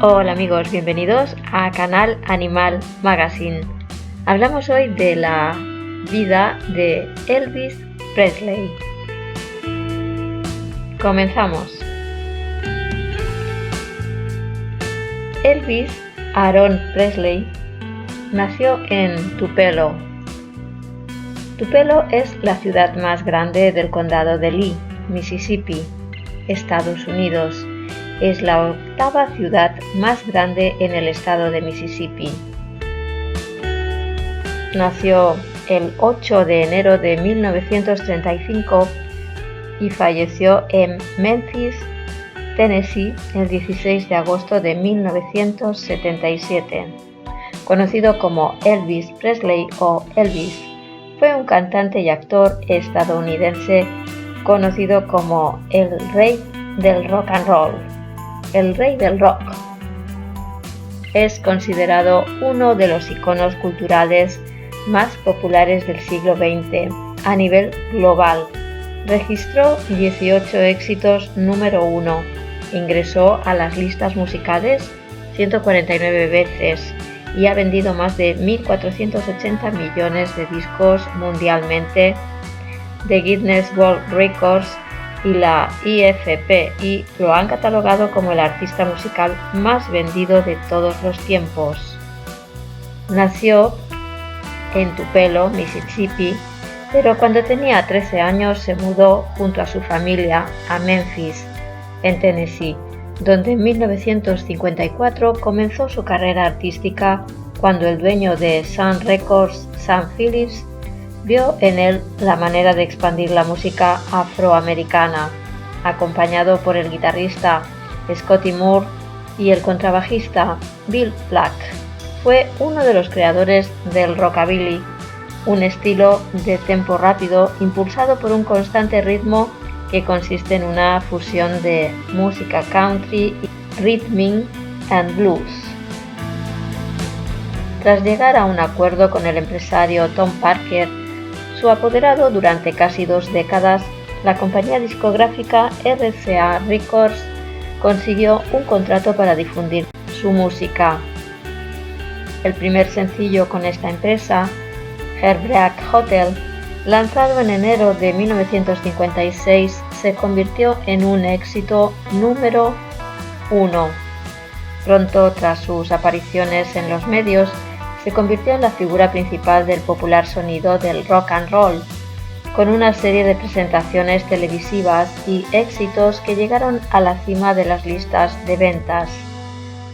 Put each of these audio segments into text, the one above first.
Hola amigos, bienvenidos a Canal Animal Magazine. Hablamos hoy de la vida de Elvis Presley. Comenzamos. Elvis Aaron Presley nació en Tupelo. Tupelo es la ciudad más grande del condado de Lee, Mississippi, Estados Unidos. Es la octava ciudad más grande en el estado de Mississippi. Nació el 8 de enero de 1935 y falleció en Memphis, Tennessee, el 16 de agosto de 1977. Conocido como Elvis Presley o Elvis, fue un cantante y actor estadounidense conocido como el rey del rock and roll. El rey del rock. Es considerado uno de los iconos culturales más populares del siglo XX a nivel global. Registró 18 éxitos número 1. Ingresó a las listas musicales 149 veces y ha vendido más de 1.480 millones de discos mundialmente. The Guinness World Records y la IFPI lo han catalogado como el artista musical más vendido de todos los tiempos. Nació en Tupelo, Mississippi, pero cuando tenía 13 años se mudó junto a su familia a Memphis, en Tennessee, donde en 1954 comenzó su carrera artística cuando el dueño de Sun Records, Sam Phillips, vio en él la manera de expandir la música afroamericana, acompañado por el guitarrista Scotty Moore y el contrabajista Bill Black. Fue uno de los creadores del rockabilly, un estilo de tempo rápido impulsado por un constante ritmo que consiste en una fusión de música country, rhythm and blues. Tras llegar a un acuerdo con el empresario Tom Parker, su apoderado durante casi 2 décadas, la compañía discográfica RCA Records consiguió un contrato para difundir su música. El primer sencillo con esta empresa, Heartbreak Hotel, lanzado en enero de 1956, se convirtió en un éxito número 1. Pronto, tras sus apariciones en los medios, se convirtió en la figura principal del popular sonido del rock and roll, con una serie de presentaciones televisivas y éxitos que llegaron a la cima de las listas de ventas.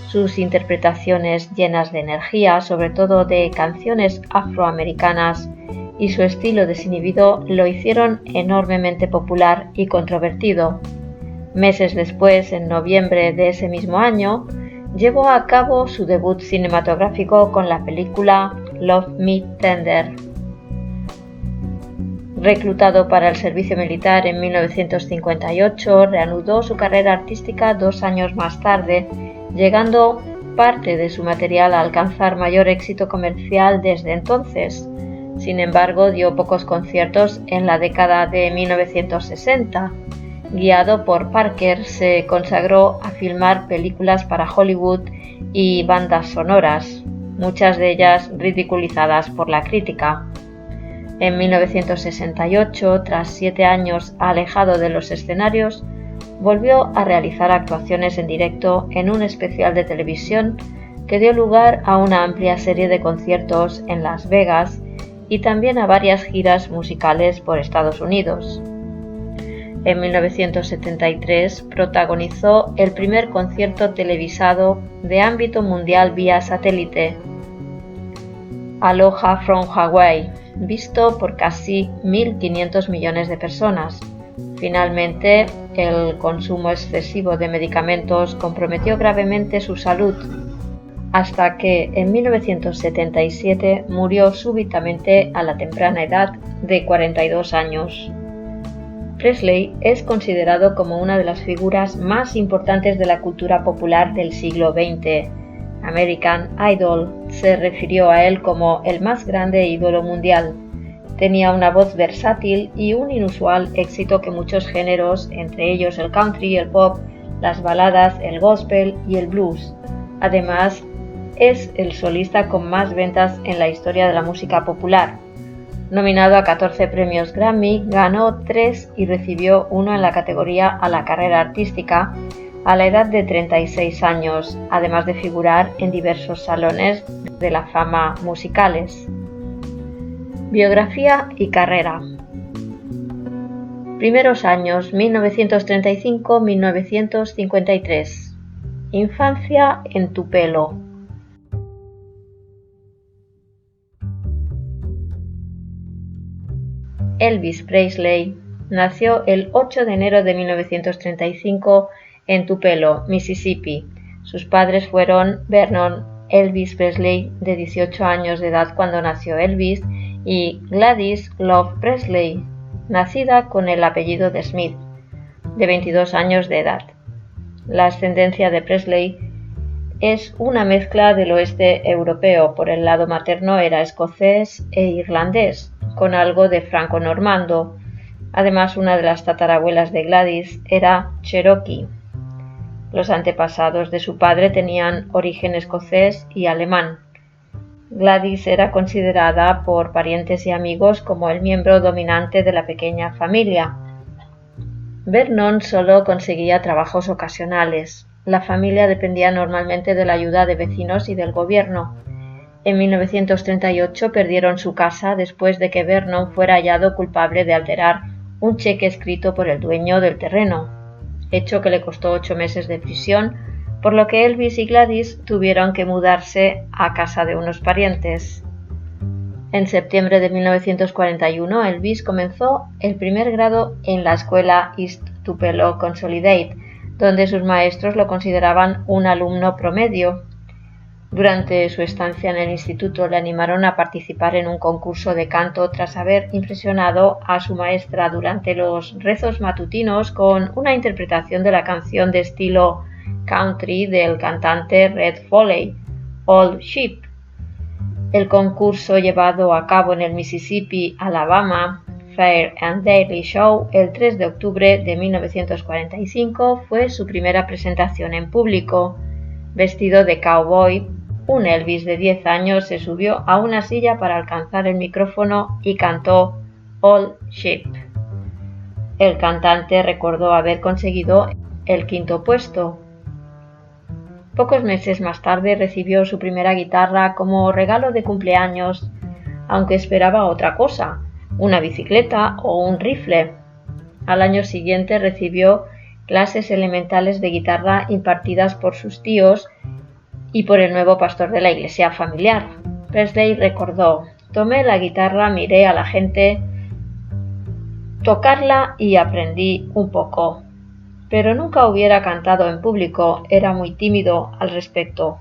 Sus interpretaciones llenas de energía, sobre todo de canciones afroamericanas, y su estilo desinhibido lo hicieron enormemente popular y controvertido. Meses después, en noviembre de ese mismo año, llevó a cabo su debut cinematográfico con la película Love Me Tender. Reclutado para el servicio militar en 1958, reanudó su carrera artística 2 años más tarde, llegando parte de su material a alcanzar mayor éxito comercial desde entonces. Sin embargo, dio pocos conciertos en la década de 1960. Guiado por Parker, se consagró a filmar películas para Hollywood y bandas sonoras, muchas de ellas ridiculizadas por la crítica. En 1968, tras 7 años alejado de los escenarios, volvió a realizar actuaciones en directo en un especial de televisión que dio lugar a una amplia serie de conciertos en Las Vegas y también a varias giras musicales por Estados Unidos. En 1973 protagonizó el primer concierto televisado de ámbito mundial vía satélite, Aloha from Hawaii, visto por casi 1.500 millones de personas. Finalmente, el consumo excesivo de medicamentos comprometió gravemente su salud, hasta que en 1977 murió súbitamente a la temprana edad de 42 años. Presley es considerado como una de las figuras más importantes de la cultura popular del siglo XX. American Idol se refirió a él como el más grande ídolo mundial. Tenía una voz versátil y un inusual éxito que muchos géneros, entre ellos el country, el pop, las baladas, el gospel y el blues, Además, es el solista con más ventas en la historia de la música popular. Nominado a 14 premios Grammy, ganó 3 y recibió 1 en la categoría a la carrera artística a la edad de 36 años, además de figurar en diversos salones de la fama musicales. Biografía y carrera. Primeros años 1935-1953. Infancia en Tupelo. Elvis Presley nació el 8 de enero de 1935 en Tupelo, Mississippi. Sus padres fueron Vernon Elvis Presley, de 18 años de edad cuando nació Elvis, y Gladys Love Presley, nacida con el apellido de Smith, de 22 años de edad. La ascendencia de Presley es una mezcla del oeste europeo. Por el lado materno era escocés e irlandés, con algo de franco-normando. Además, una de las tatarabuelas de Gladys era cherokee. Los antepasados de su padre tenían origen escocés y alemán. Gladys era considerada por parientes y amigos como el miembro dominante de la pequeña familia. Vernon solo conseguía trabajos ocasionales. La familia dependía normalmente de la ayuda de vecinos y del gobierno. En 1938 perdieron su casa después de que Vernon fuera hallado culpable de alterar un cheque escrito por el dueño del terreno, hecho que le costó 8 meses de prisión, por lo que Elvis y Gladys tuvieron que mudarse a casa de unos parientes. En septiembre de 1941, Elvis comenzó el primer grado en la escuela East Tupelo Consolidate, donde sus maestros lo consideraban un alumno promedio. Durante su estancia en el instituto le animaron a participar en un concurso de canto tras haber impresionado a su maestra durante los rezos matutinos con una interpretación de la canción de estilo country del cantante Red Foley, Old Sheep. El concurso, llevado a cabo en el Mississippi, Alabama Fair and Daily Show el 3 de octubre de 1945, fue su primera presentación en público. Vestido de cowboy, un Elvis de 10 años se subió a una silla para alcanzar el micrófono y cantó Old Sheep. El cantante recordó haber conseguido el 5º puesto. Pocos meses más tarde recibió su primera guitarra como regalo de cumpleaños, aunque esperaba otra cosa, una bicicleta o un rifle. Al año siguiente recibió clases elementales de guitarra impartidas por sus tíos y por el nuevo pastor de la iglesia familiar. Presley recordó: tomé la guitarra, miré a la gente tocarla y aprendí un poco, pero nunca hubiera cantado en público, era muy tímido al respecto.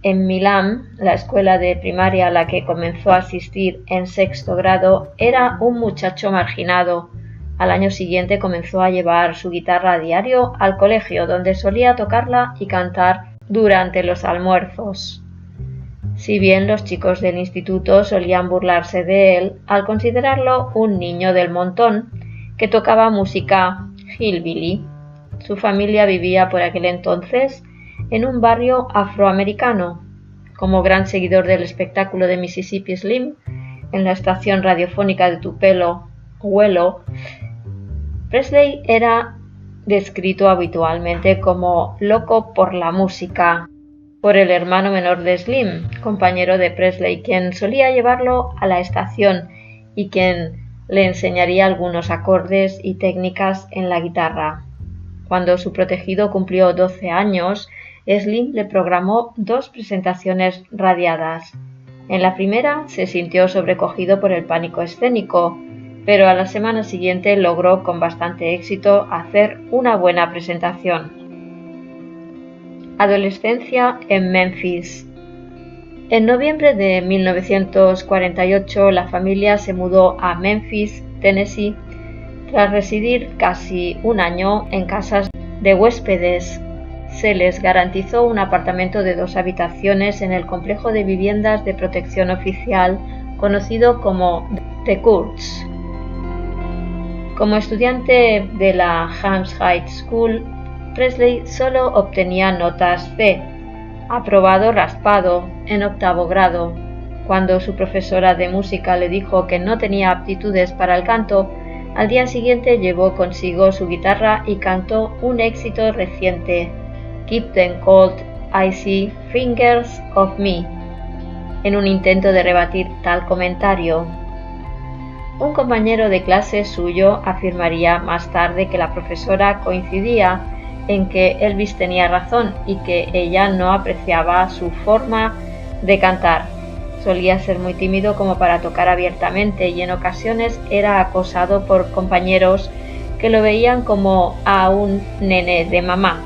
En Milam, la escuela de primaria a la que comenzó a asistir en 6º grado, era un muchacho marginado. Al año siguiente comenzó a llevar su guitarra a diario al colegio, donde solía tocarla y cantar durante los almuerzos. Si bien los chicos del instituto solían burlarse de él al considerarlo un niño del montón que tocaba música hillbilly, su familia vivía por aquel entonces en un barrio afroamericano. Como gran seguidor del espectáculo de Mississippi Slim en la estación radiofónica de Tupelo, Wello, Presley era descrito habitualmente como loco por la música por el hermano menor de Slim, compañero de Presley, quien solía llevarlo a la estación y quien le enseñaría algunos acordes y técnicas en la guitarra. Cuando su protegido cumplió 12 años, Slim le programó 2 presentaciones radiadas. En la primera se sintió sobrecogido por el pánico escénico, pero a la semana siguiente logró con bastante éxito hacer una buena presentación. Adolescencia en Memphis. En noviembre de 1948 la familia se mudó a Memphis, Tennessee, tras residir casi un año en casas de huéspedes. Se les garantizó un apartamento de 2 habitaciones en el complejo de viviendas de protección oficial conocido como The Courts. Como estudiante de la Hams High School, Presley solo obtenía notas C, aprobado raspado, en octavo grado. Cuando su profesora de música le dijo que no tenía aptitudes para el canto, al día siguiente llevó consigo su guitarra y cantó un éxito reciente, Keep Them Cold, Icy Fingers of Me, en un intento de rebatir tal comentario. Un compañero de clase suyo afirmaría más tarde que la profesora coincidía en que Elvis tenía razón y que ella no apreciaba su forma de cantar. Solía ser muy tímido como para tocar abiertamente y en ocasiones era acosado por compañeros que lo veían como a un nene de mamá.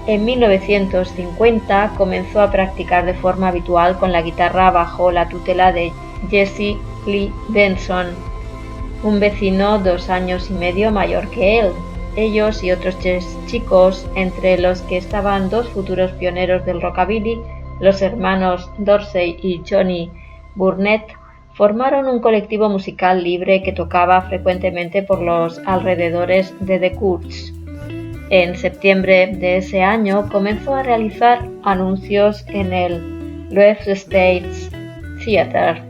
En 1950 comenzó a practicar de forma habitual con la guitarra bajo la tutela de Jesse Lee Benson, un vecino 2 años y medio mayor que él. Ellos y otros 3 chicos, entre los que estaban 2 futuros pioneros del rockabilly, los hermanos Dorsey y Johnny Burnett, formaron un colectivo musical libre que tocaba frecuentemente por los alrededores de The Courts. En septiembre de ese año comenzó a realizar anuncios en el Loews Estates Theatre.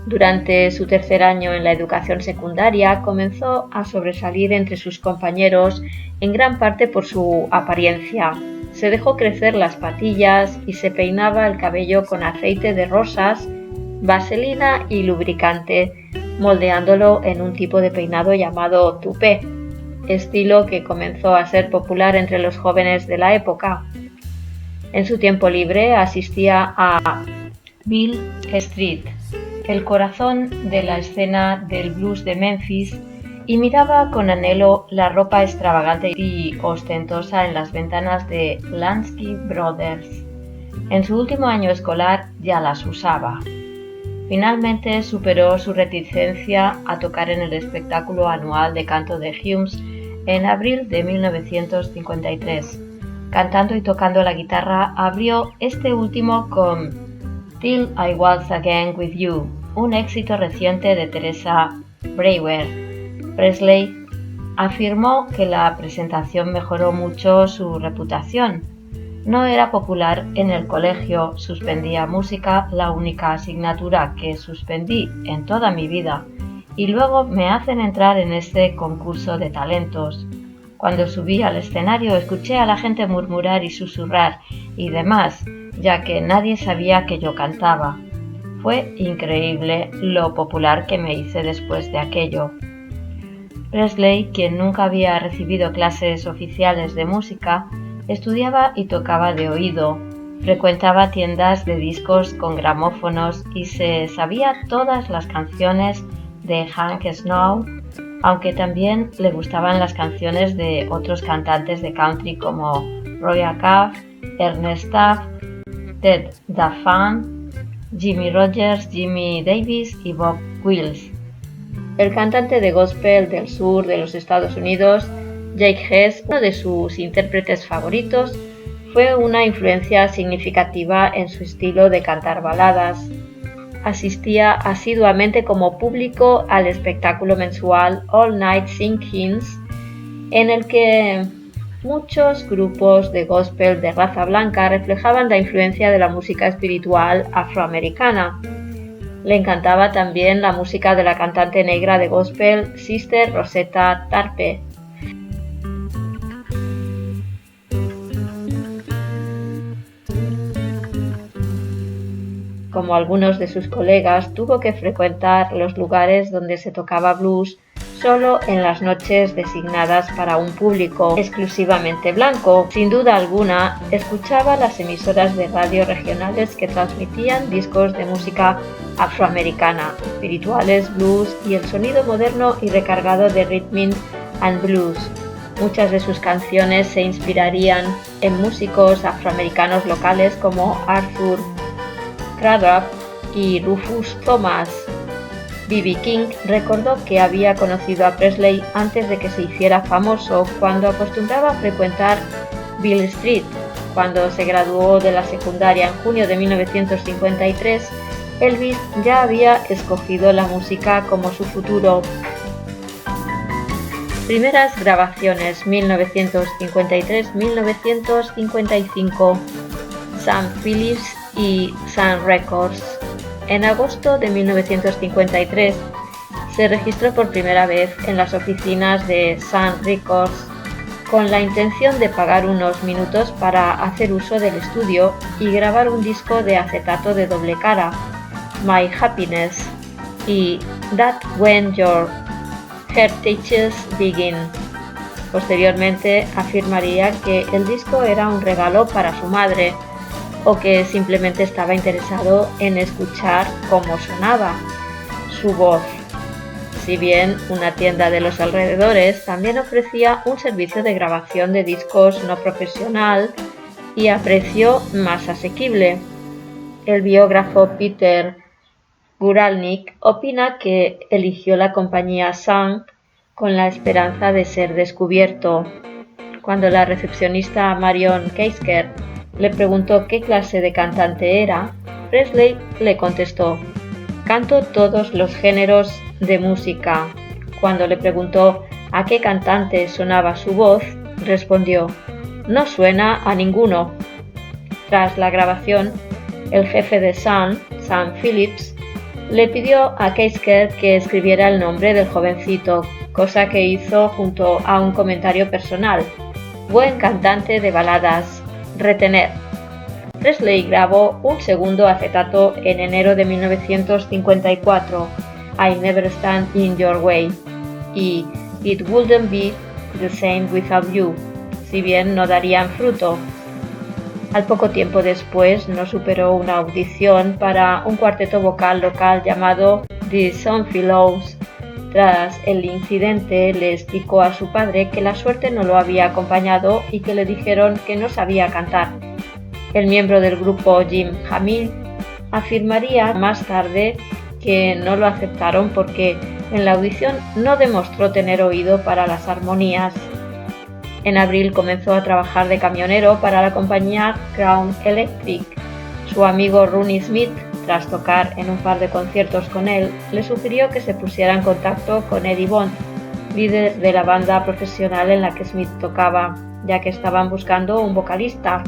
Durante su tercer año en la educación secundaria comenzó a sobresalir entre sus compañeros en gran parte por su apariencia. Se dejó crecer las patillas y se peinaba el cabello con aceite de rosas, vaselina y lubricante, moldeándolo en un tipo de peinado llamado tupé, estilo que comenzó a ser popular entre los jóvenes de la época. En su tiempo libre asistía a Beale Street, el corazón de la escena del blues de Memphis, y miraba con anhelo la ropa extravagante y ostentosa en las ventanas de Lansky Brothers. En su último año escolar ya las usaba. Finalmente superó su reticencia a tocar en el espectáculo anual de canto de Humes en abril de 1953. Cantando y tocando la guitarra, abrió este último con Till I Was Again With You, un éxito reciente de Teresa Brewer. Presley afirmó que la presentación mejoró mucho su reputación. No era popular en el colegio, suspendía música, la única asignatura que suspendí en toda mi vida, y luego me hacen entrar en este concurso de talentos. Cuando subí al escenario escuché a la gente murmurar y susurrar y demás, ya que nadie sabía que yo cantaba. Fue increíble lo popular que me hice después de aquello. Presley, quien nunca había recibido clases oficiales de música, estudiaba y tocaba de oído, frecuentaba tiendas de discos con gramófonos y se sabía todas las canciones de Hank Snow, aunque también le gustaban las canciones de otros cantantes de country como Roy Acuff, Ernest Tubb, Ted Daffan, Jimmy Rogers, Jimmy Davis y Bob Wills. El cantante de gospel del sur de los Estados Unidos, Jake Hess, uno de sus intérpretes favoritos, fue una influencia significativa en su estilo de cantar baladas. Asistía asiduamente como público al espectáculo mensual All Night Sing Hymns, en el que muchos grupos de gospel de raza blanca reflejaban la influencia de la música espiritual afroamericana. Le encantaba también la música de la cantante negra de gospel Sister Rosetta Tarpe. Como algunos de sus colegas, tuvo que frecuentar los lugares donde se tocaba blues solo en las noches designadas para un público exclusivamente blanco. Sin duda alguna, escuchaba las emisoras de radio regionales que transmitían discos de música afroamericana, espirituales, blues y el sonido moderno y recargado de rhythm and blues. Muchas de sus canciones se inspirarían en músicos afroamericanos locales como Arthur Cradup y Rufus Thomas. B.B. King recordó que había conocido a Presley antes de que se hiciera famoso, cuando acostumbraba a frecuentar Beale Street. Cuando se graduó de la secundaria en junio de 1953, Elvis ya había escogido la música como su futuro. Primeras grabaciones 1953-1955, Sam Phillips y Sun Records. En agosto de 1953 se registró por primera vez en las oficinas de Sun Records con la intención de pagar unos minutos para hacer uso del estudio y grabar un disco de acetato de doble cara, My Happiness y That When Your Heartaches Begin. Posteriormente afirmaría que el disco era un regalo para su madre o que simplemente estaba interesado en escuchar cómo sonaba su voz. Si bien una tienda de los alrededores también ofrecía un servicio de grabación de discos no profesional y a precio más asequible. El biógrafo Peter Guralnick opina que eligió la compañía Sun con la esperanza de ser descubierto. Cuando la recepcionista Marion Keisker le preguntó qué clase de cantante era, Presley le contestó: «Canto todos los géneros de música». Cuando le preguntó a qué cantante sonaba su voz, respondió: «No suena a ninguno». Tras la grabación, el jefe de Sun, Sam Phillips, le pidió a Keisker que escribiera el nombre del jovencito, cosa que hizo junto a un comentario personal: «Buen cantante de baladas, retener». Presley grabó un segundo acetato en enero de 1954, I Never Stand in Your Way, y It Wouldn't Be the Same Without You, si bien no darían fruto. Al poco tiempo después no superó una audición para un cuarteto vocal local llamado The Sonfellows. Tras el incidente le explicó a su padre que la suerte no lo había acompañado y que le dijeron que no sabía cantar. El miembro del grupo Jim Hamill afirmaría más tarde que no lo aceptaron porque en la audición no demostró tener oído para las armonías. En abril comenzó a trabajar de camionero para la compañía Crown Electric. Su amigo Ronnie Smith, tras tocar en un par de conciertos con él, le sugirió que se pusiera en contacto con Eddie Bond, líder de la banda profesional en la que Smith tocaba, ya que estaban buscando un vocalista.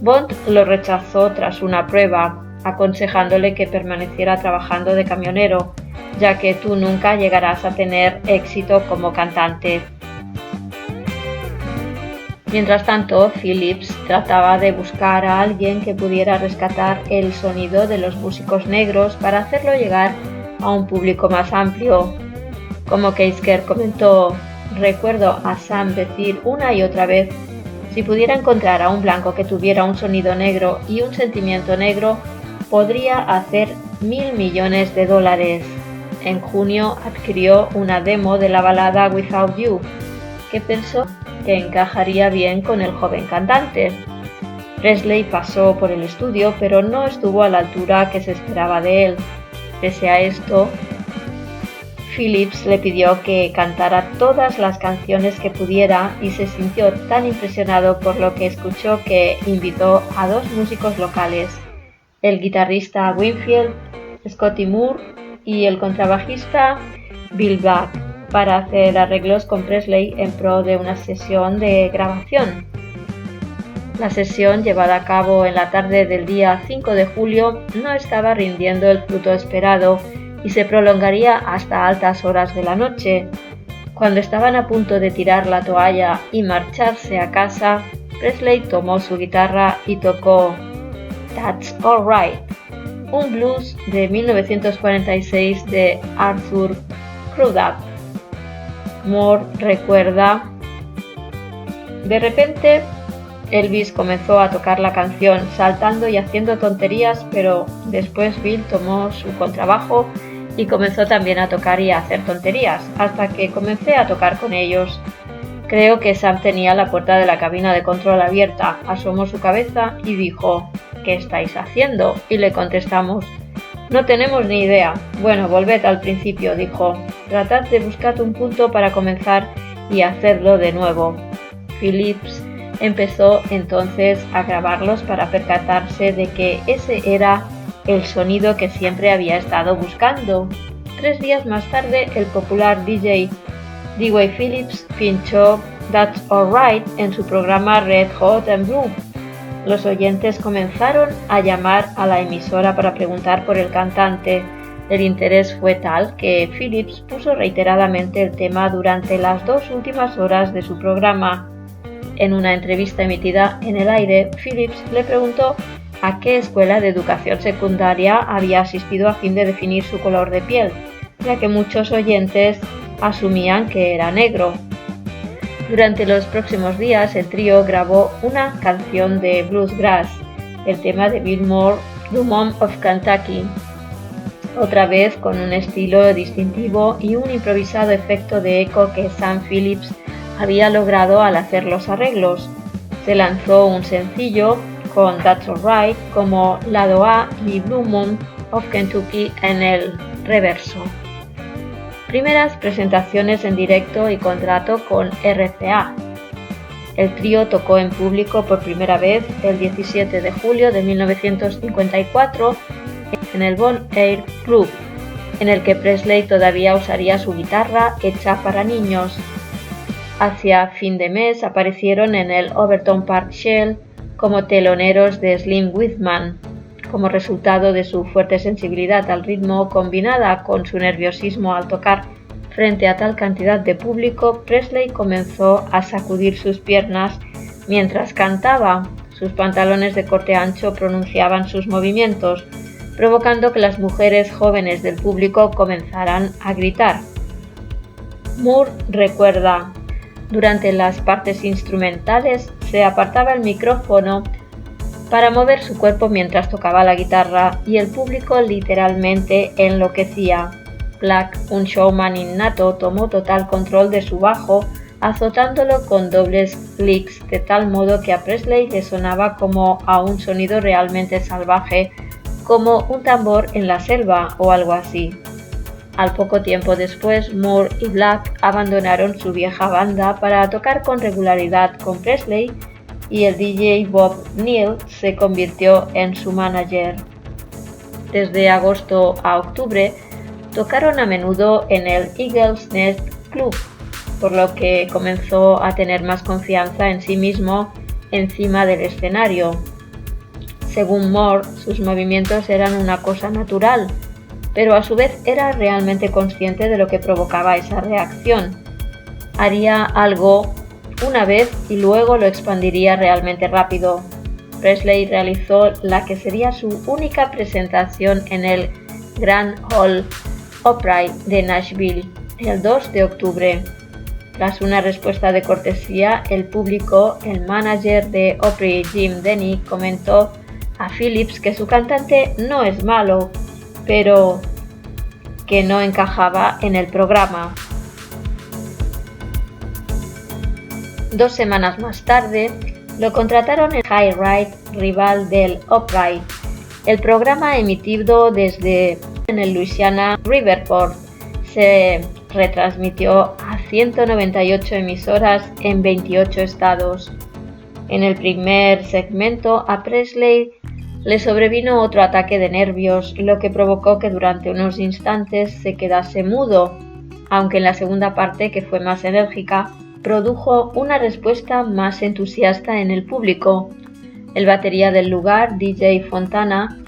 Bond lo rechazó tras una prueba, aconsejándole que permaneciera trabajando de camionero, ya que tú nunca llegarás a tener éxito como cantante. Mientras tanto, Phillips trataba de buscar a alguien que pudiera rescatar el sonido de los músicos negros para hacerlo llegar a un público más amplio. Como Keisker comentó: «Recuerdo a Sam decir una y otra vez, si pudiera encontrar a un blanco que tuviera un sonido negro y un sentimiento negro, podría hacer $1.000 millones. En junio adquirió una demo de la balada Without You, que pensó que encajaría bien con el joven cantante. Presley pasó por el estudio, pero no estuvo a la altura que se esperaba de él. Pese a esto, Phillips le pidió que cantara todas las canciones que pudiera y se sintió tan impresionado por lo que escuchó que invitó a dos músicos locales, el guitarrista Winfield Scotty Moore y el contrabajista Bill Black, para hacer arreglos con Presley en pro de una sesión de grabación. La sesión, llevada a cabo en la tarde del día 5 de julio, no estaba rindiendo el fruto esperado y se prolongaría hasta altas horas de la noche. Cuando estaban a punto de tirar la toalla y marcharse a casa, Presley tomó su guitarra y tocó That's Alright, un blues de 1946 de Arthur Crudup. Moore recuerda: «De repente, Elvis comenzó a tocar la canción, saltando y haciendo tonterías, pero después Bill tomó su contrabajo y comenzó también a tocar y a hacer tonterías, hasta que comencé a tocar con ellos. Creo que Sam tenía la puerta de la cabina de control abierta, asomó su cabeza y dijo: «¿Qué estáis haciendo?», y le contestamos: «No tenemos ni idea». «Bueno, volved al principio», dijo. «Tratad de buscar un punto para comenzar y hacerlo de nuevo». Phillips empezó entonces a grabarlos para percatarse de que ese era el sonido que siempre había estado buscando. 3 días más tarde, el popular DJ Dewey Phillips pinchó That's Alright en su programa Red Hot and Blue. Los oyentes comenzaron a llamar a la emisora para preguntar por el cantante. El interés fue tal que Phillips puso reiteradamente el tema durante las 2 últimas horas de su programa. En una entrevista emitida en el aire, Phillips le preguntó a qué escuela de educación secundaria había asistido a fin de definir su color de piel, ya que muchos oyentes asumían que era negro. Durante los próximos días, el trío grabó una canción de bluegrass, el tema de Bill Moore, Blue Moon of Kentucky, otra vez con un estilo distintivo y un improvisado efecto de eco que Sam Phillips había logrado al hacer los arreglos. Se lanzó un sencillo con That's Alright como lado A y Blue Moon of Kentucky en el reverso. Primeras presentaciones en directo y contrato con RCA. El trío tocó en público por primera vez el 17 de julio de 1954 en el Bon Air Club, en el que Presley todavía usaría su guitarra hecha para niños. Hacia fin de mes aparecieron en el Overton Park Shell como teloneros de Slim Whitman. Como resultado de su fuerte sensibilidad al ritmo combinada con su nerviosismo al tocar frente a tal cantidad de público, Presley comenzó a sacudir sus piernas mientras cantaba. Sus pantalones de corte ancho pronunciaban sus movimientos, provocando que las mujeres jóvenes del público comenzaran a gritar. Moore recuerda: durante las partes instrumentales se apartaba el micrófono para mover su cuerpo mientras tocaba la guitarra y el público literalmente enloquecía. Black, un showman innato, tomó total control de su bajo, azotándolo con dobles licks de tal modo que a Presley le sonaba como a un sonido realmente salvaje, como un tambor en la selva o algo así. Al poco tiempo después, Moore y Black abandonaron su vieja banda para tocar con regularidad con Presley y el DJ Bob Neal se convirtió en su manager. Desde agosto a octubre, tocaron a menudo en el Eagle's Nest Club, por lo que comenzó a tener más confianza en sí mismo encima del escenario. Según Moore, sus movimientos eran una cosa natural, pero a su vez era realmente consciente de lo que provocaba esa reacción. Haría algo una vez y luego lo expandiría realmente rápido. Presley realizó la que sería su única presentación en el Grand Ole Opry de Nashville el 2 de octubre. Tras una respuesta de cortesía, el público, el manager de Opry, Jim Denny, comentó a Phillips que su cantante no es malo, pero que no encajaba en el programa. 2 semanas más tarde, lo contrataron en High Ride, rival del Opry, el programa emitido desde en el Louisiana Riverport. Se retransmitió a 198 emisoras en 28 estados. En el primer segmento, a Presley le sobrevino otro ataque de nervios, lo que provocó que durante unos instantes se quedase mudo, aunque en la segunda parte, que fue más enérgica, produjo una respuesta más entusiasta en el público. El batería del lugar, DJ Fontana,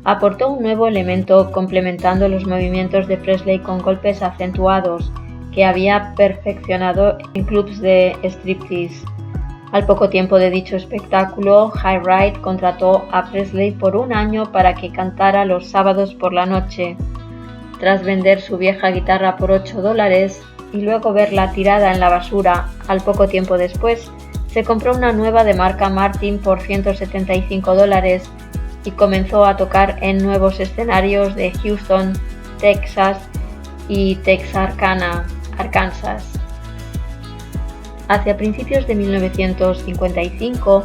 aportó un nuevo elemento complementando los movimientos de Presley con golpes acentuados que había perfeccionado en clubs de striptease. Al poco tiempo de dicho espectáculo, High Ride contrató a Presley por 1 año para que cantara los sábados por la noche. Tras vender su vieja guitarra por $8 y luego verla tirada en la basura, al poco tiempo después, se compró una nueva de marca Martin por $175 y comenzó a tocar en nuevos escenarios de Houston, Texas y Texarkana, Arkansas. Hacia principios de 1955,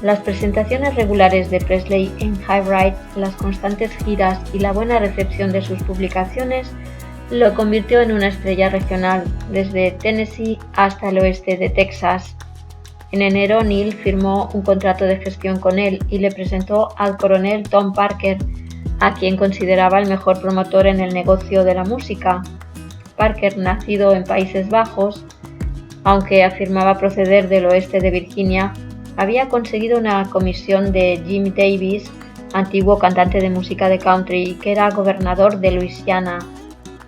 las presentaciones regulares de Presley en High Ride, las constantes giras y la buena recepción de sus publicaciones lo convirtió en una estrella regional, desde Tennessee hasta el oeste de Texas. En enero, Neal firmó un contrato de gestión con él y le presentó al coronel Tom Parker, a quien consideraba el mejor promotor en el negocio de la música. Parker, nacido en Países Bajos, aunque afirmaba proceder del oeste de Virginia, había conseguido una comisión de Jim Davis, antiguo cantante de música de country, que era gobernador de Luisiana.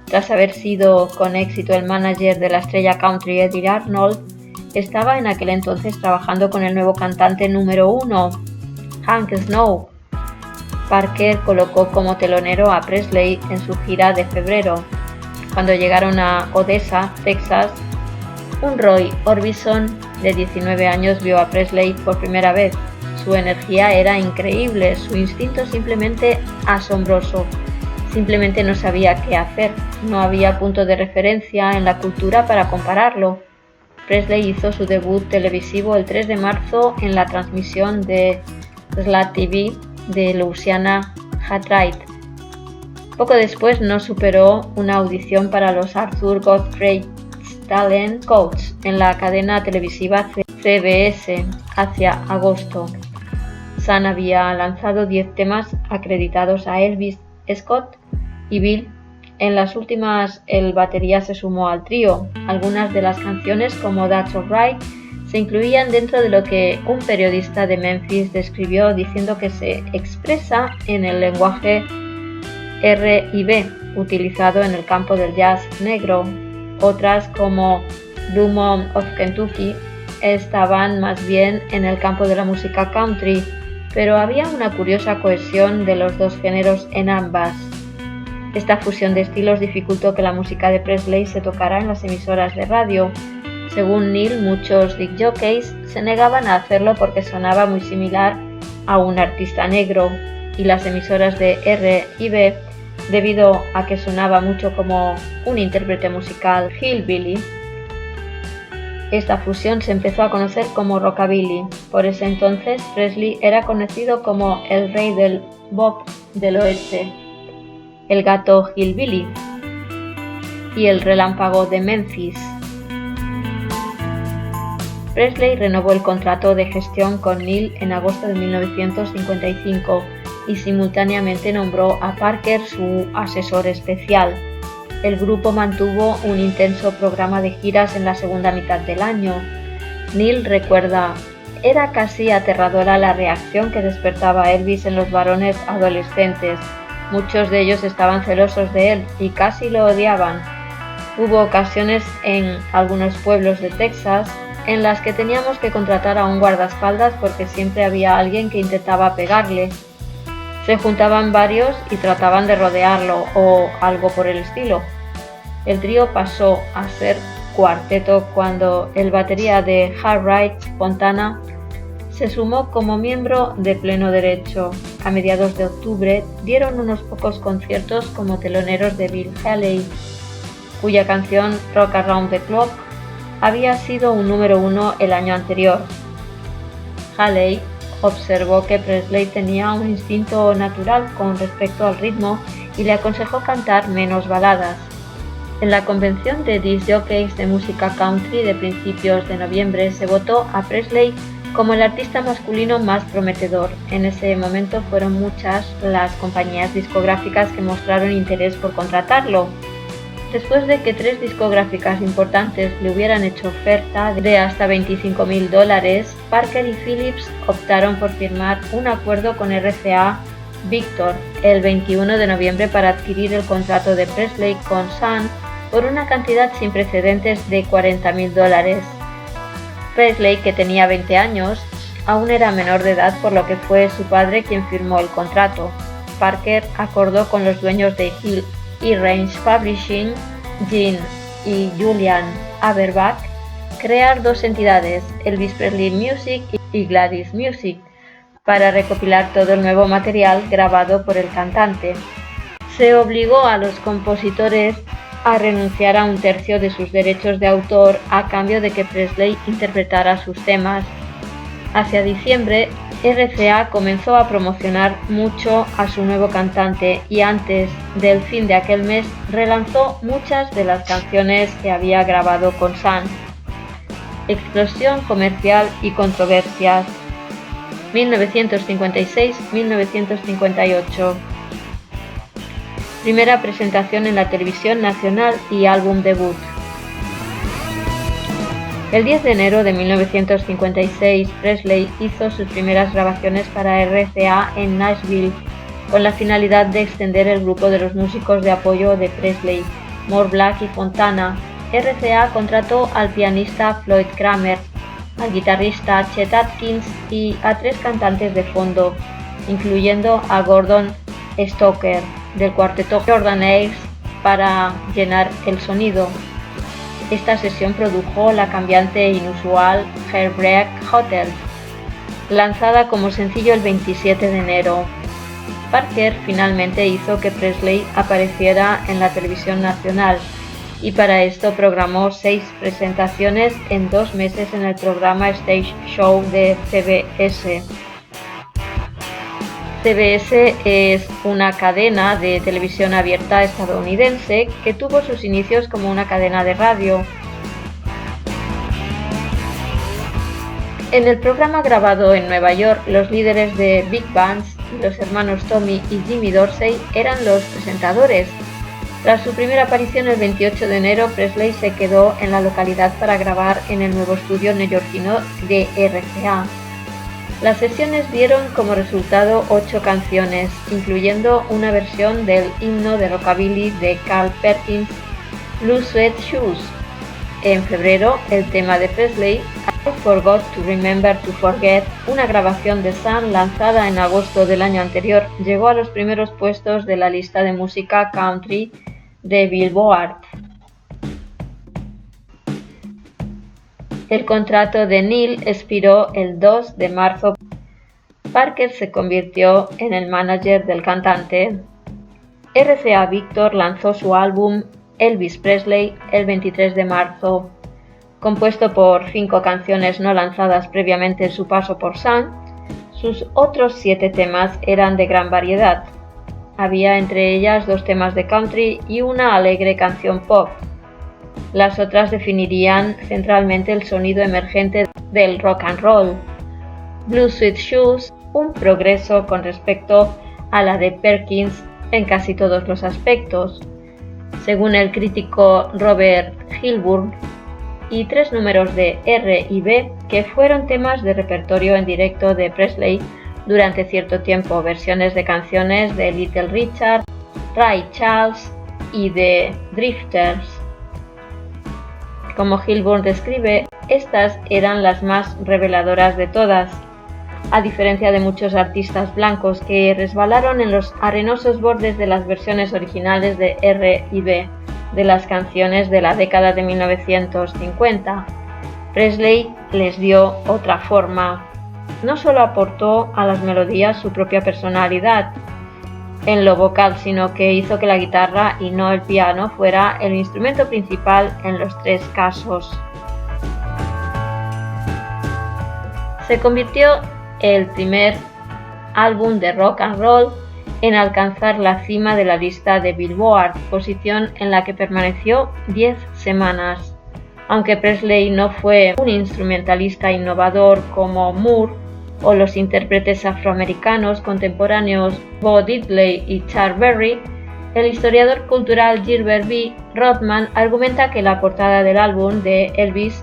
Tras haber sido con éxito el manager de la estrella country Eddie Arnold, estaba en aquel entonces trabajando con el nuevo cantante número 1, Hank Snow. Parker colocó como telonero a Presley en su gira de febrero. Cuando llegaron a Odessa, Texas, un Roy Orbison de 19 años vio a Presley por primera vez. Su energía era increíble, su instinto simplemente asombroso. Simplemente no sabía qué hacer, no había punto de referencia en la cultura para compararlo. Presley hizo su debut televisivo el 3 de marzo en la transmisión de Slat TV de Louisiana Hatright. Poco después no superó una audición para los Arthur Godfrey Talent Coach en la cadena televisiva CBS hacia agosto. Sun había lanzado 10 temas acreditados a Elvis, Scott y Bill. En las últimas, el batería se sumó al trío. Algunas de las canciones, como That's Alright, se incluían dentro de lo que un periodista de Memphis describió diciendo que se expresa en el lenguaje R&B utilizado en el campo del jazz negro. Otras, como Blue Moon of Kentucky, estaban más bien en el campo de la música country, pero había una curiosa cohesión de los dos géneros en ambas. Esta fusión de estilos dificultó que la música de Presley se tocara en las emisoras de radio. Según Neil, muchos disc jockeys se negaban a hacerlo porque sonaba muy similar a un artista negro, y las emisoras de R&B, debido a que sonaba mucho como un intérprete musical hillbilly. Esta fusión se empezó a conocer como rockabilly. Por ese entonces, Presley era conocido como el rey del bop del oeste, el gato hillbilly y el relámpago de Memphis. Presley renovó el contrato de gestión con Neil en agosto de 1955 y simultáneamente nombró a Parker su asesor especial. El grupo mantuvo un intenso programa de giras en la segunda mitad del año. Neil recuerda: era casi aterradora la reacción que despertaba Elvis en los varones adolescentes. Muchos de ellos estaban celosos de él y casi lo odiaban. Hubo ocasiones en algunos pueblos de Texas en las que teníamos que contratar a un guardaespaldas porque siempre había alguien que intentaba pegarle. Se juntaban varios y trataban de rodearlo o algo por el estilo. El trío pasó a ser cuarteto cuando el batería de Hard Right, Fontana, se sumó como miembro de pleno derecho. A mediados de octubre dieron unos pocos conciertos como teloneros de Bill Haley, cuya canción Rock Around the Clock había sido un número 1 el año anterior. Haley observó que Presley tenía un instinto natural con respecto al ritmo y le aconsejó cantar menos baladas. En la convención de disc jockeys de música country de principios de noviembre se votó a Presley como el artista masculino más prometedor. En ese momento fueron muchas las compañías discográficas que mostraron interés por contratarlo. Después de que 3 discográficas importantes le hubieran hecho oferta de hasta $25,000, Parker y Phillips optaron por firmar un acuerdo con RCA Victor el 21 de noviembre para adquirir el contrato de Presley con Sun por una cantidad sin precedentes de $40,000. Presley, que tenía 20 años, aún era menor de edad, por lo que fue su padre quien firmó el contrato. Parker acordó con los dueños de Hill y Range Publishing, Gene y Julian Averbach, crear 2 entidades, Elvis Presley Music y Gladys Music, para recopilar todo el nuevo material grabado por el cantante. Se obligó a los compositores a renunciar a 1/3 de sus derechos de autor a cambio de que Presley interpretara sus temas. Hacia diciembre, RCA comenzó a promocionar mucho a su nuevo cantante y antes del fin de aquel mes relanzó muchas de las canciones que había grabado con Sun. Explosión comercial y controversias. 1956-1958. primera presentación en la televisión nacional y álbum debut. El 10 de enero de 1956, Presley hizo sus primeras grabaciones para RCA en Nashville, con la finalidad de extender el grupo de los músicos de apoyo de Presley, More Black y Fontana. RCA contrató al pianista Floyd Cramer, al guitarrista Chet Atkins y a 3 cantantes de fondo, incluyendo a Gordon Stoker del cuarteto Jordan Ayres, para llenar el sonido. Esta sesión produjo la cambiante e inusual Heartbreak Hotel, lanzada como sencillo el 27 de enero. Parker finalmente hizo que Presley apareciera en la televisión nacional y para esto programó 6 presentaciones en 2 meses en el programa Stage Show de CBS. CBS es una cadena de televisión abierta estadounidense que tuvo sus inicios como una cadena de radio. En el programa grabado en Nueva York, los líderes de big bands, los hermanos Tommy y Jimmy Dorsey, eran los presentadores. Tras su primera aparición el 28 de enero, Presley se quedó en la localidad para grabar en el nuevo estudio neoyorquino de RCA. Las sesiones dieron como resultado 8 canciones, incluyendo una versión del himno de rockabilly de Carl Perkins, Blue Suede Shoes. En febrero, el tema de Presley, I Forgot to Remember to Forget, una grabación de Sun lanzada en agosto del año anterior, llegó a los primeros puestos de la lista de música country de Billboard. El contrato de Neil expiró el 2 de marzo. Parker se convirtió en el manager del cantante. RCA Victor lanzó su álbum Elvis Presley el 23 de marzo. Compuesto por 5 canciones no lanzadas previamente en su paso por Sun, sus otros 7 temas eran de gran variedad. Había entre ellas 2 temas de country y una alegre canción pop. Las otras definirían centralmente el sonido emergente del rock and roll. Blue Suede Shoes, un progreso con respecto a la de Perkins en casi todos los aspectos, según el crítico Robert Hilburn, y 3 números de R y B que fueron temas de repertorio en directo de Presley durante cierto tiempo, versiones de canciones de Little Richard, Ray Charles y de Drifters. Como Hilburn describe, estas eran las más reveladoras de todas, a diferencia de muchos artistas blancos que resbalaron en los arenosos bordes de las versiones originales de R y B de las canciones de la década de 1950. Presley les dio otra forma. No solo aportó a las melodías su propia personalidad en lo vocal, sino que hizo que la guitarra y no el piano fuera el instrumento principal en los 3 casos. Se convirtió el primer álbum de rock and roll en alcanzar la cima de la lista de Billboard, posición en la que permaneció 10 semanas. Aunque Presley no fue un instrumentalista innovador como Moore o los intérpretes afroamericanos contemporáneos Bo Diddley y Chuck Berry, el historiador cultural Gilbert B. Rothman argumenta que la portada del álbum de Elvis,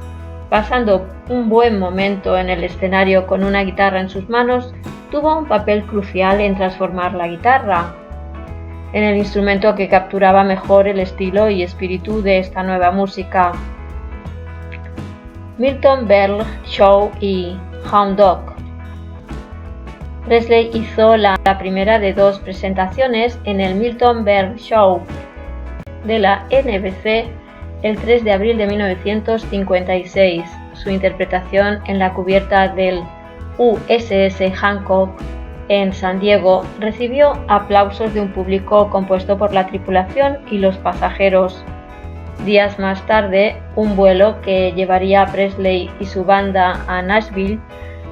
pasando un buen momento en el escenario con una guitarra en sus manos, tuvo un papel crucial en transformar la guitarra en el instrumento que capturaba mejor el estilo y espíritu de esta nueva música. Milton Berle Show y Hound Dog. Presley hizo la primera de 2 presentaciones en el Milton Berle Show de la NBC el 3 de abril de 1956. Su interpretación en la cubierta del USS Hancock en San Diego recibió aplausos de un público compuesto por la tripulación y los pasajeros. Días más tarde, un vuelo que llevaría a Presley y su banda a Nashville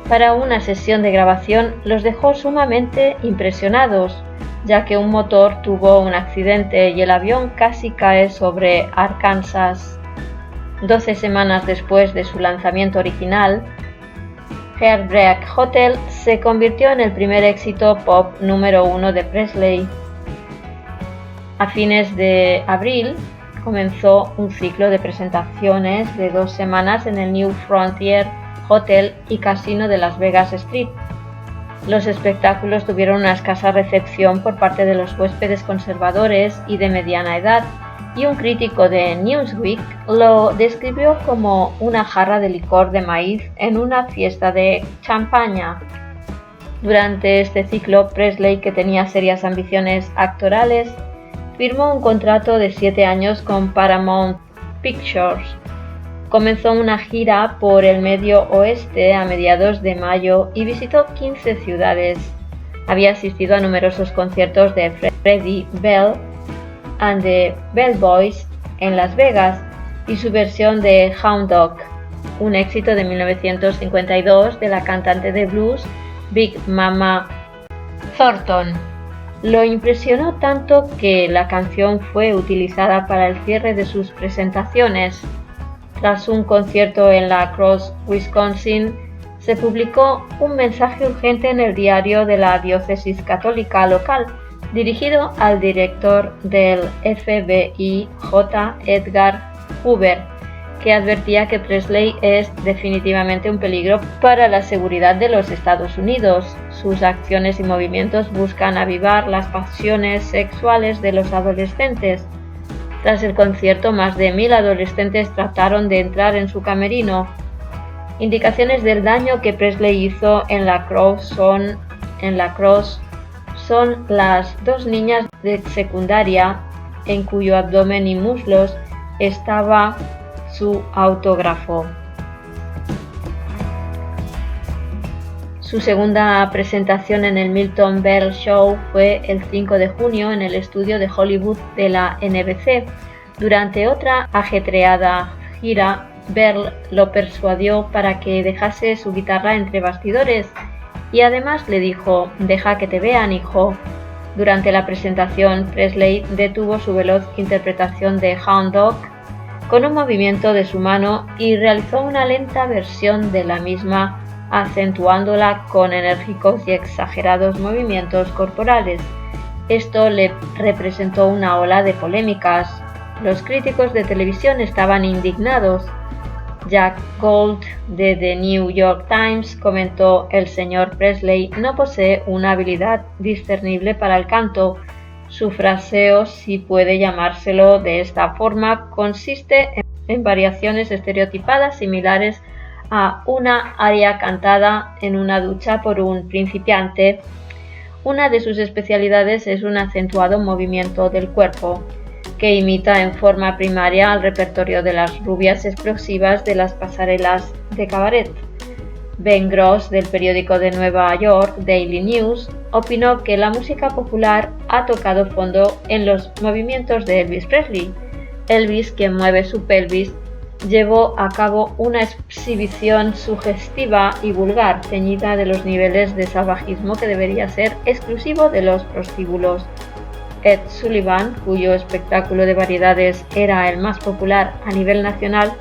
para una sesión de grabación los dejó sumamente impresionados, ya que un motor tuvo un accidente y el avión casi cae sobre Arkansas. 12 semanas después de su lanzamiento original, Heartbreak Hotel se convirtió en el primer éxito pop número 1 de Presley. A fines de abril comenzó un ciclo de presentaciones de 2 semanas en el New Frontier Hotel y Casino de Las Vegas Strip. Los espectáculos tuvieron una escasa recepción por parte de los huéspedes conservadores y de mediana edad, y un crítico de Newsweek lo describió como una jarra de licor de maíz en una fiesta de champaña. Durante este ciclo, Presley, que tenía serias ambiciones actorales, firmó un contrato de 7 años con Paramount Pictures. Comenzó una gira por el Medio Oeste a mediados de mayo y visitó 15 ciudades. Había asistido a numerosos conciertos de Freddie Bell and the Bellboys en Las Vegas y su versión de Hound Dog, un éxito de 1952 de la cantante de blues Big Mama Thornton. Lo impresionó tanto que la canción fue utilizada para el cierre de sus presentaciones. Tras un concierto en La Crosse, Wisconsin, se publicó un mensaje urgente en el diario de la diócesis católica local, dirigido al director del FBI, J. Edgar Hoover, que advertía que Presley es definitivamente un peligro para la seguridad de los Estados Unidos. Sus acciones y movimientos buscan avivar las pasiones sexuales de los adolescentes. Tras el concierto, más de 1000 adolescentes trataron de entrar en su camerino. Indicaciones del daño que Presley hizo en La Crosse son las 2 niñas de secundaria en cuyo abdomen y muslos estaba su autógrafo. Su segunda presentación en el Milton Berle Show fue el 5 de junio en el estudio de Hollywood de la NBC. Durante otra ajetreada gira, Berle lo persuadió para que dejase su guitarra entre bastidores y además le dijo: «Deja que te vean, hijo». Durante la presentación, Presley detuvo su veloz interpretación de Hound Dog con un movimiento de su mano y realizó una lenta versión de la misma, acentuándola con enérgicos y exagerados movimientos corporales. Esto le representó una ola de polémicas. Los críticos de televisión estaban indignados. Jack Gold de The New York Times comentó: «El señor Presley no posee una habilidad discernible para el canto. Su fraseo, si puede llamárselo de esta forma, consiste en variaciones estereotipadas similares a una aria cantada en una ducha por un principiante. Una de sus especialidades es un acentuado movimiento del cuerpo, que imita en forma primaria al repertorio de las rubias explosivas de las pasarelas de cabaret». Ben Gross, del periódico de Nueva York Daily News, opinó que la música popular ha tocado fondo en los movimientos de Elvis Presley. Elvis, quien mueve su pelvis, llevó a cabo una exhibición sugestiva y vulgar, teñida de los niveles de salvajismo que debería ser exclusivo de los prostíbulos. Ed Sullivan, cuyo espectáculo de variedades era el más popular a nivel nacional,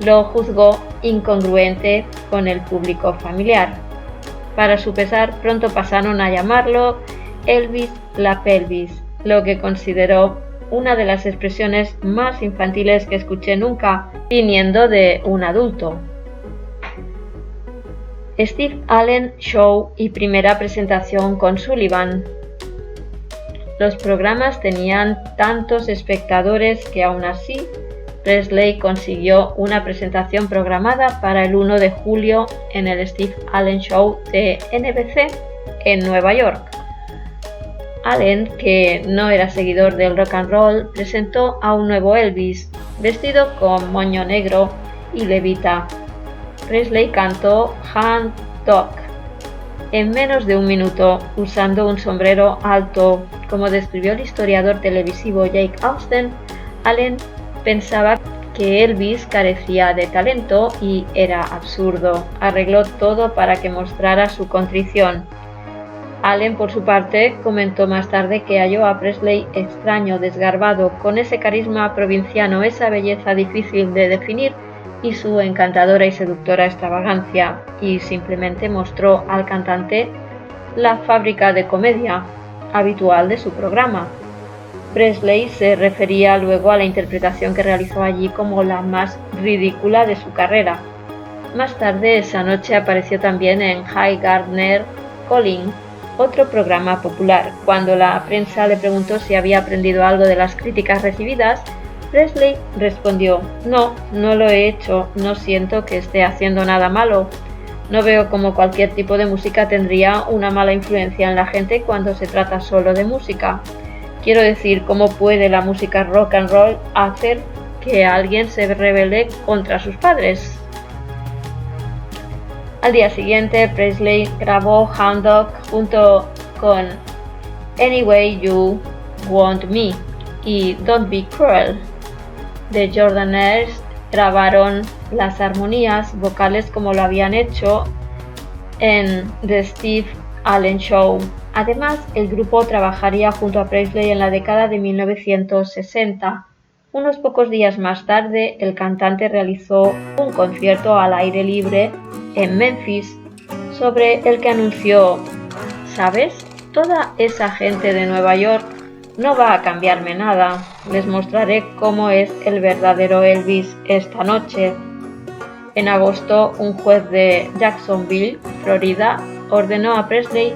lo juzgó incongruente con el público familiar. Para su pesar, pronto pasaron a llamarlo Elvis la pelvis, lo que consideró una de las expresiones más infantiles que escuché nunca, viniendo de un adulto. Steve Allen Show y primera presentación con Sullivan. Los programas tenían tantos espectadores que aún así Presley consiguió una presentación programada para el 1 de julio en el Steve Allen Show de NBC en Nueva York. Allen, que no era seguidor del rock and roll, presentó a un nuevo Elvis, vestido con moño negro y levita. Presley cantó Hound Dog en menos de un minuto, usando un sombrero alto. Como describió el historiador televisivo Jake Austen, Allen pensaba que Elvis carecía de talento y era absurdo. Arregló todo para que mostrara su contrición. Allen, por su parte, comentó más tarde que halló a Presley extraño, desgarbado, con ese carisma provinciano, esa belleza difícil de definir y su encantadora y seductora extravagancia, y simplemente mostró al cantante la fábrica de comedia habitual de su programa. Presley se refería luego a la interpretación que realizó allí como la más ridícula de su carrera. Más tarde esa noche apareció también en High Gardner Calling, otro programa popular. Cuando la prensa le preguntó si había aprendido algo de las críticas recibidas, Presley respondió: no lo he hecho, no siento que esté haciendo nada malo. No veo cómo cualquier tipo de música tendría una mala influencia en la gente cuando se trata solo de música. Quiero decir, ¿cómo puede la música rock and roll hacer que alguien se rebele contra sus padres? Al día siguiente, Presley grabó Hound Dog junto con Anyway You Want Me y Don't Be Cruel. The Jordanaires grabaron las armonías vocales como lo habían hecho en The Steve Allen Show. Además, el grupo trabajaría junto a Presley en la década de 1960. Unos pocos días más tarde, el cantante realizó un concierto al aire libre en Memphis, sobre el que anunció: ¿sabes? Toda esa gente de Nueva York no va a cambiarme nada. Les mostraré cómo es el verdadero Elvis esta noche. En agosto, un juez de Jacksonville, Florida, ordenó a Presley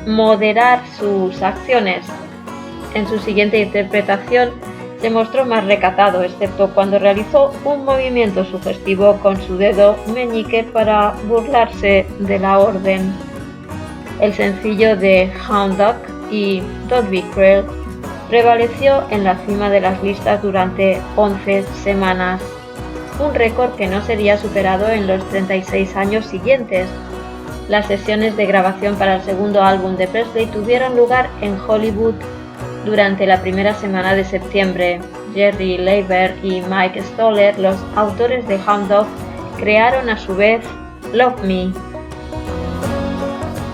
moderar sus acciones. En su siguiente interpretación se mostró más recatado, excepto cuando realizó un movimiento sugestivo con su dedo meñique para burlarse de la orden. El sencillo de Hound Dog y Don't Be Cruel prevaleció en la cima de las listas durante 11 semanas, un récord que no sería superado en los 36 años siguientes. Las sesiones de grabación para el segundo álbum de Presley tuvieron lugar en Hollywood durante la primera semana de septiembre. Jerry Leiber y Mike Stoller, los autores de Hound Dog, crearon a su vez Love Me,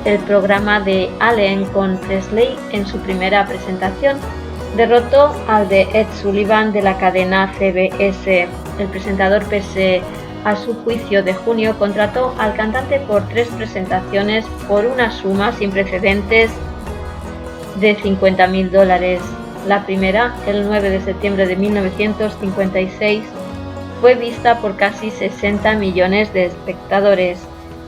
el programa de Allen con Presley. En su primera presentación derrotó al de Ed Sullivan de la cadena CBS. El presentador, pese a su juicio de junio, contrató al cantante por 3 presentaciones por una suma sin precedentes de $50,000. La primera, el 9 de septiembre de 1956, fue vista por casi 60 millones de espectadores,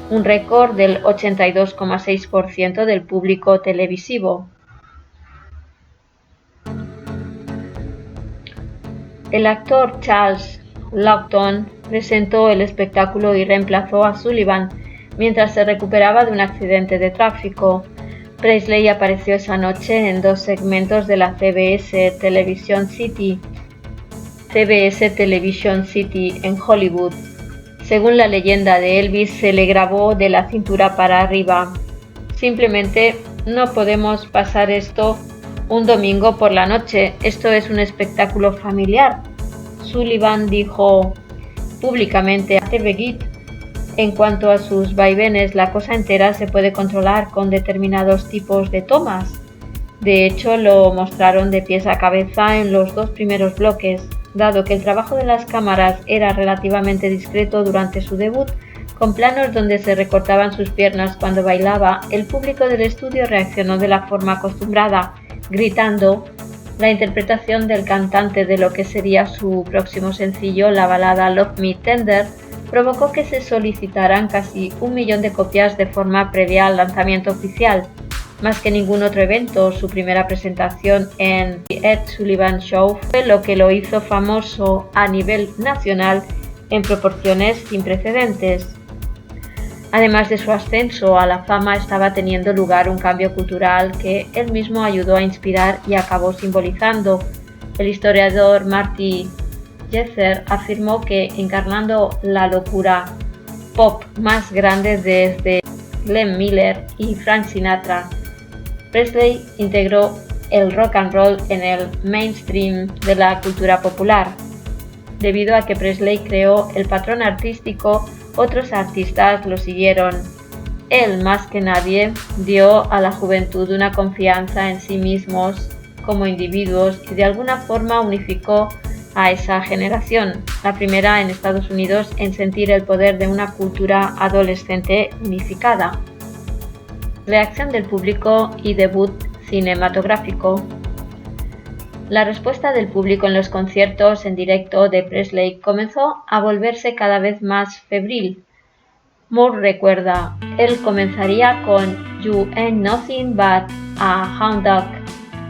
un récord del 82,6% del público televisivo. El actor Charles Laughton presentó el espectáculo y reemplazó a Sullivan mientras se recuperaba de un accidente de tráfico. Presley apareció esa noche en 2 segmentos de la CBS Television City en Hollywood. Según la leyenda de Elvis, se le grabó de la cintura para arriba: simplemente no podemos pasar esto un domingo por la noche, esto es un espectáculo familiar. Sullivan dijo públicamente a TV Guide: en cuanto a sus vaivenes, la cosa entera se puede controlar con determinados tipos de tomas. De hecho, lo mostraron de pies a cabeza en los 2 primeros bloques. Dado que el trabajo de las cámaras era relativamente discreto durante su debut, con planos donde se recortaban sus piernas cuando bailaba, el público del estudio reaccionó de la forma acostumbrada, gritando. La interpretación del cantante de lo que sería su próximo sencillo, la balada Love Me Tender, provocó que se solicitaran casi 1 millón de copias de forma previa al lanzamiento oficial. Más que ningún otro evento, su primera presentación en The Ed Sullivan Show fue lo que lo hizo famoso a nivel nacional en proporciones sin precedentes. Además de su ascenso a la fama, estaba teniendo lugar un cambio cultural que él mismo ayudó a inspirar y acabó simbolizando. El historiador Marty Jesser afirmó que, encarnando la locura pop más grande desde Glenn Miller y Frank Sinatra, Presley integró el rock and roll en el mainstream de la cultura popular. Debido a que Presley creó el patrón artístico, otros artistas lo siguieron. Él, más que nadie, dio a la juventud una confianza en sí mismos como individuos y de alguna forma unificó a esa generación, la primera en Estados Unidos en sentir el poder de una cultura adolescente unificada. Reacción del público y debut cinematográfico. La respuesta del público en los conciertos en directo de Presley comenzó a volverse cada vez más febril. Moore recuerda, él comenzaría con You Ain't Nothing But a Hound Dog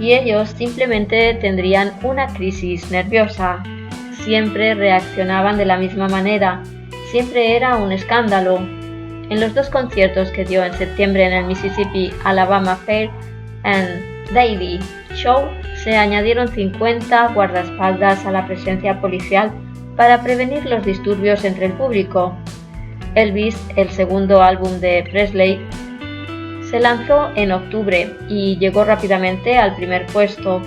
y ellos simplemente tendrían una crisis nerviosa. Siempre reaccionaban de la misma manera, siempre era un escándalo. En los dos conciertos que dio en septiembre en el Mississippi Alabama Fair and Daily Show, se añadieron 50 guardaespaldas a la presencia policial para prevenir los disturbios entre el público. Elvis, el segundo álbum de Presley, se lanzó en octubre y llegó rápidamente al primer puesto.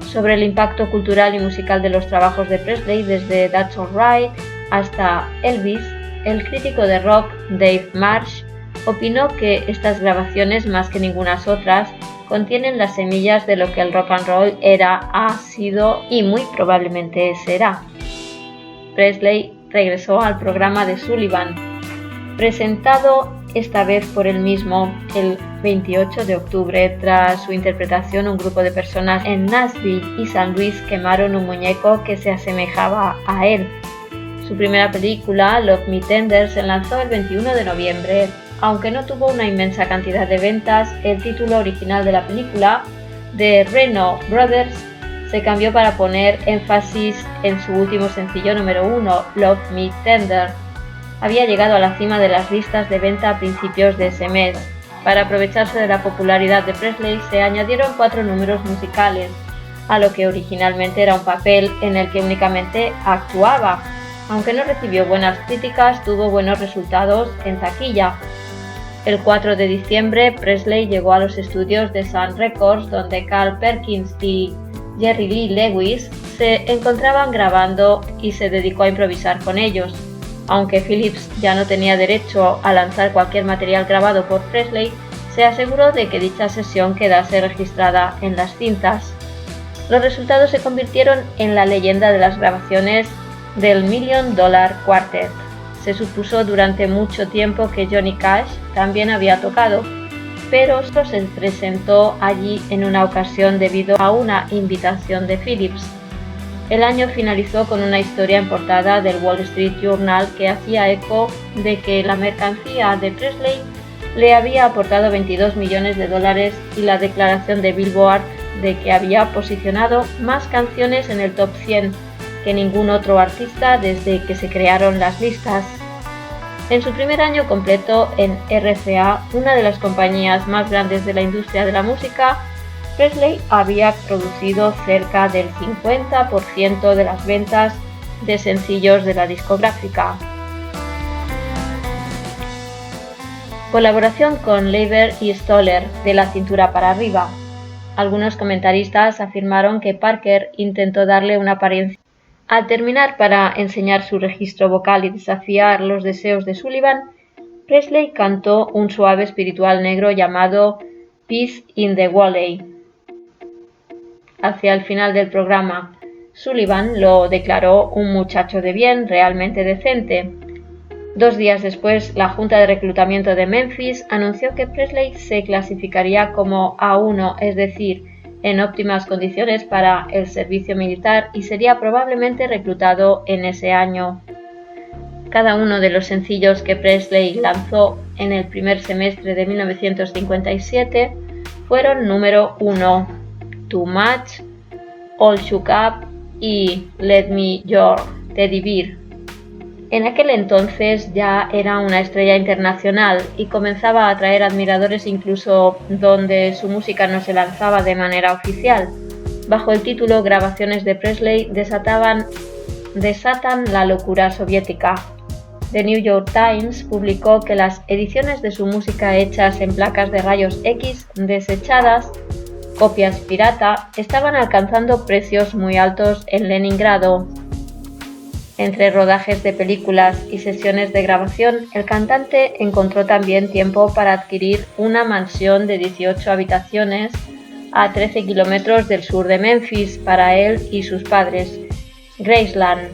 Sobre el impacto cultural y musical de los trabajos de Presley desde That's Alright hasta Elvis, el crítico de rock Dave Marsh opinó que estas grabaciones, más que ningunas otras, contienen las semillas de lo que el rock and roll era, ha sido y muy probablemente será. Presley regresó al programa de Sullivan, presentado esta vez por él mismo el 28 de octubre. Tras su interpretación, un grupo de personas en Nashville y San Luis quemaron un muñeco que se asemejaba a él. Su primera película, Love Me Tender, se lanzó el 21 de noviembre. Aunque no tuvo una inmensa cantidad de ventas, el título original de la película, de Reno Brothers, se cambió para poner énfasis en su último sencillo número 1, Love Me Tender. Había llegado a la cima de las listas de venta a principios de ese mes. Para aprovecharse de la popularidad de Presley, se añadieron 4 números musicales, a lo que originalmente era un papel en el que únicamente actuaba. Aunque no recibió buenas críticas, tuvo buenos resultados en taquilla. El 4 de diciembre, Presley llegó a los estudios de Sun Records, donde Carl Perkins y Jerry Lee Lewis se encontraban grabando y se dedicó a improvisar con ellos. Aunque Philips ya no tenía derecho a lanzar cualquier material grabado por Presley, se aseguró de que dicha sesión quedase registrada en las cintas. Los resultados se convirtieron en la leyenda de las grabaciones del $1 Million Quartet. Se supuso durante mucho tiempo que Johnny Cash también había tocado, pero esto se presentó allí en una ocasión debido a una invitación de Philips. El año finalizó con una historia en portada del Wall Street Journal que hacía eco de que la mercancía de Presley le había aportado $22 millones y la declaración de Billboard de que había posicionado más canciones en el top 100 que ningún otro artista desde que se crearon las listas. En su primer año completo en RCA, una de las compañías más grandes de la industria de la música, Presley había producido cerca del 50% de las ventas de sencillos de la discográfica. Colaboración con Leiber y Stoller, de la cintura para arriba. Algunos comentaristas afirmaron que Parker intentó darle una apariencia. Al terminar para enseñar su registro vocal y desafiar los deseos de Sullivan, Presley cantó un suave espiritual negro llamado Peace in the Valley. Hacia el final del programa, Sullivan lo declaró un muchacho de bien, realmente decente. 2 días después, la Junta de Reclutamiento de Memphis anunció que Presley se clasificaría como A1, es decir, en óptimas condiciones para el servicio militar y sería probablemente reclutado en ese año. Cada uno de los sencillos que Presley lanzó en el primer semestre de 1957 fueron número 1, Too Much, All Shook Up y Let Me Your Teddy Bear. En aquel entonces ya era una estrella internacional y comenzaba a atraer admiradores incluso donde su música no se lanzaba de manera oficial. Bajo el título Grabaciones de Presley desatan la locura soviética. The New York Times publicó que las ediciones de su música hechas en placas de rayos X desechadas copias pirata estaban alcanzando precios muy altos en Leningrado. Entre rodajes de películas y sesiones de grabación, el cantante encontró también tiempo para adquirir una mansión de 18 habitaciones a 13 kilómetros del sur de Memphis para él y sus padres, Graceland.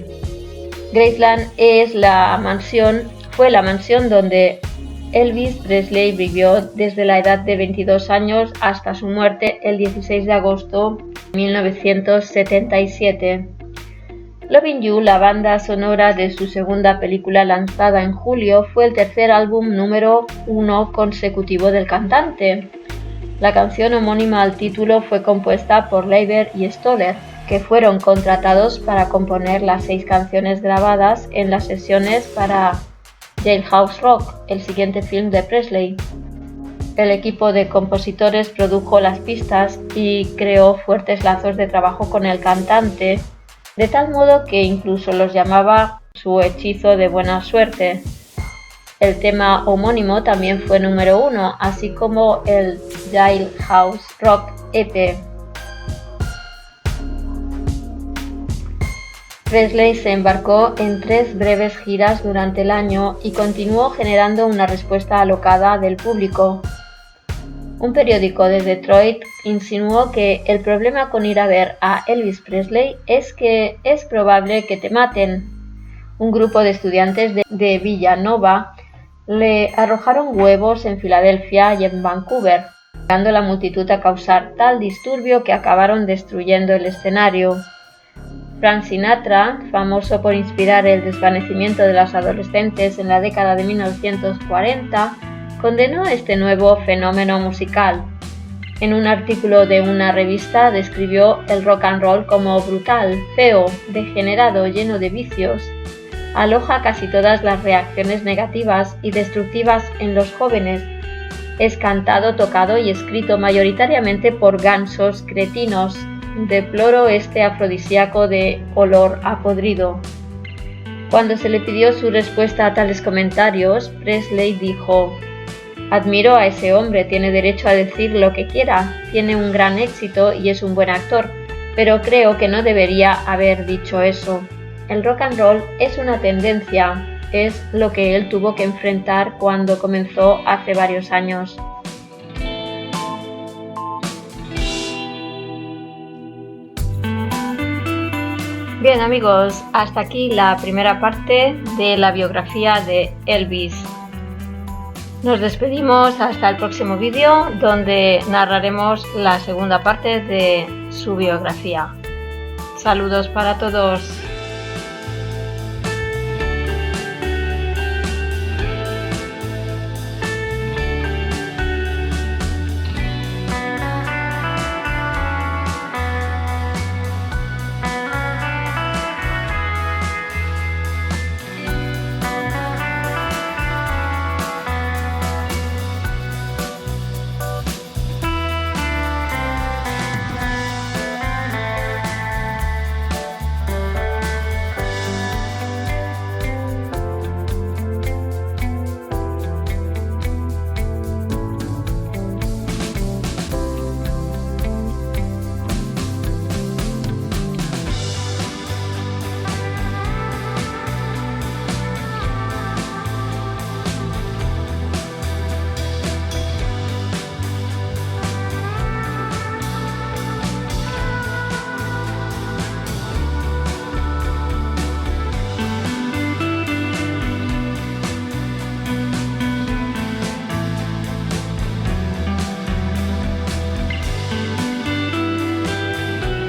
Graceland fue la mansión donde Elvis Presley vivió desde la edad de 22 años hasta su muerte el 16 de agosto de 1977. Lovin' You, la banda sonora de su segunda película lanzada en julio, fue el tercer álbum número 1 consecutivo del cantante. La canción homónima al título fue compuesta por Leiber y Stoller, que fueron contratados para componer las 6 canciones grabadas en las sesiones para Jailhouse Rock, el siguiente film de Presley. El equipo de compositores produjo las pistas y creó fuertes lazos de trabajo con el cantante, de tal modo que incluso los llamaba su hechizo de buena suerte. El tema homónimo también fue número 1, así como el Jailhouse Rock EP. Presley se embarcó en 3 breves giras durante el año y continuó generando una respuesta alocada del público. Un periódico de Detroit insinuó que el problema con ir a ver a Elvis Presley es que es probable que te maten. Un grupo de estudiantes de Villanova le arrojaron huevos en Filadelfia y en Vancouver, llegando a la multitud a causar tal disturbio que acabaron destruyendo el escenario. Frank Sinatra, famoso por inspirar el desvanecimiento de los adolescentes en la década de 1940, condenó este nuevo fenómeno musical. En un artículo de una revista describió el rock and roll como brutal, feo, degenerado, lleno de vicios. Aloja casi todas las reacciones negativas y destructivas en los jóvenes. Es cantado, tocado y escrito mayoritariamente por gansos cretinos. Deploro este afrodisíaco de olor a podrido. Cuando se le pidió su respuesta a tales comentarios, Presley dijo: «Admiro a ese hombre, tiene derecho a decir lo que quiera, tiene un gran éxito y es un buen actor, pero creo que no debería haber dicho eso. El rock and roll es una tendencia, es lo que él tuvo que enfrentar cuando comenzó hace varios años». Bien amigos, hasta aquí la primera parte de la biografía de Elvis. Nos despedimos hasta el próximo vídeo donde narraremos la segunda parte de su biografía. Saludos para todos.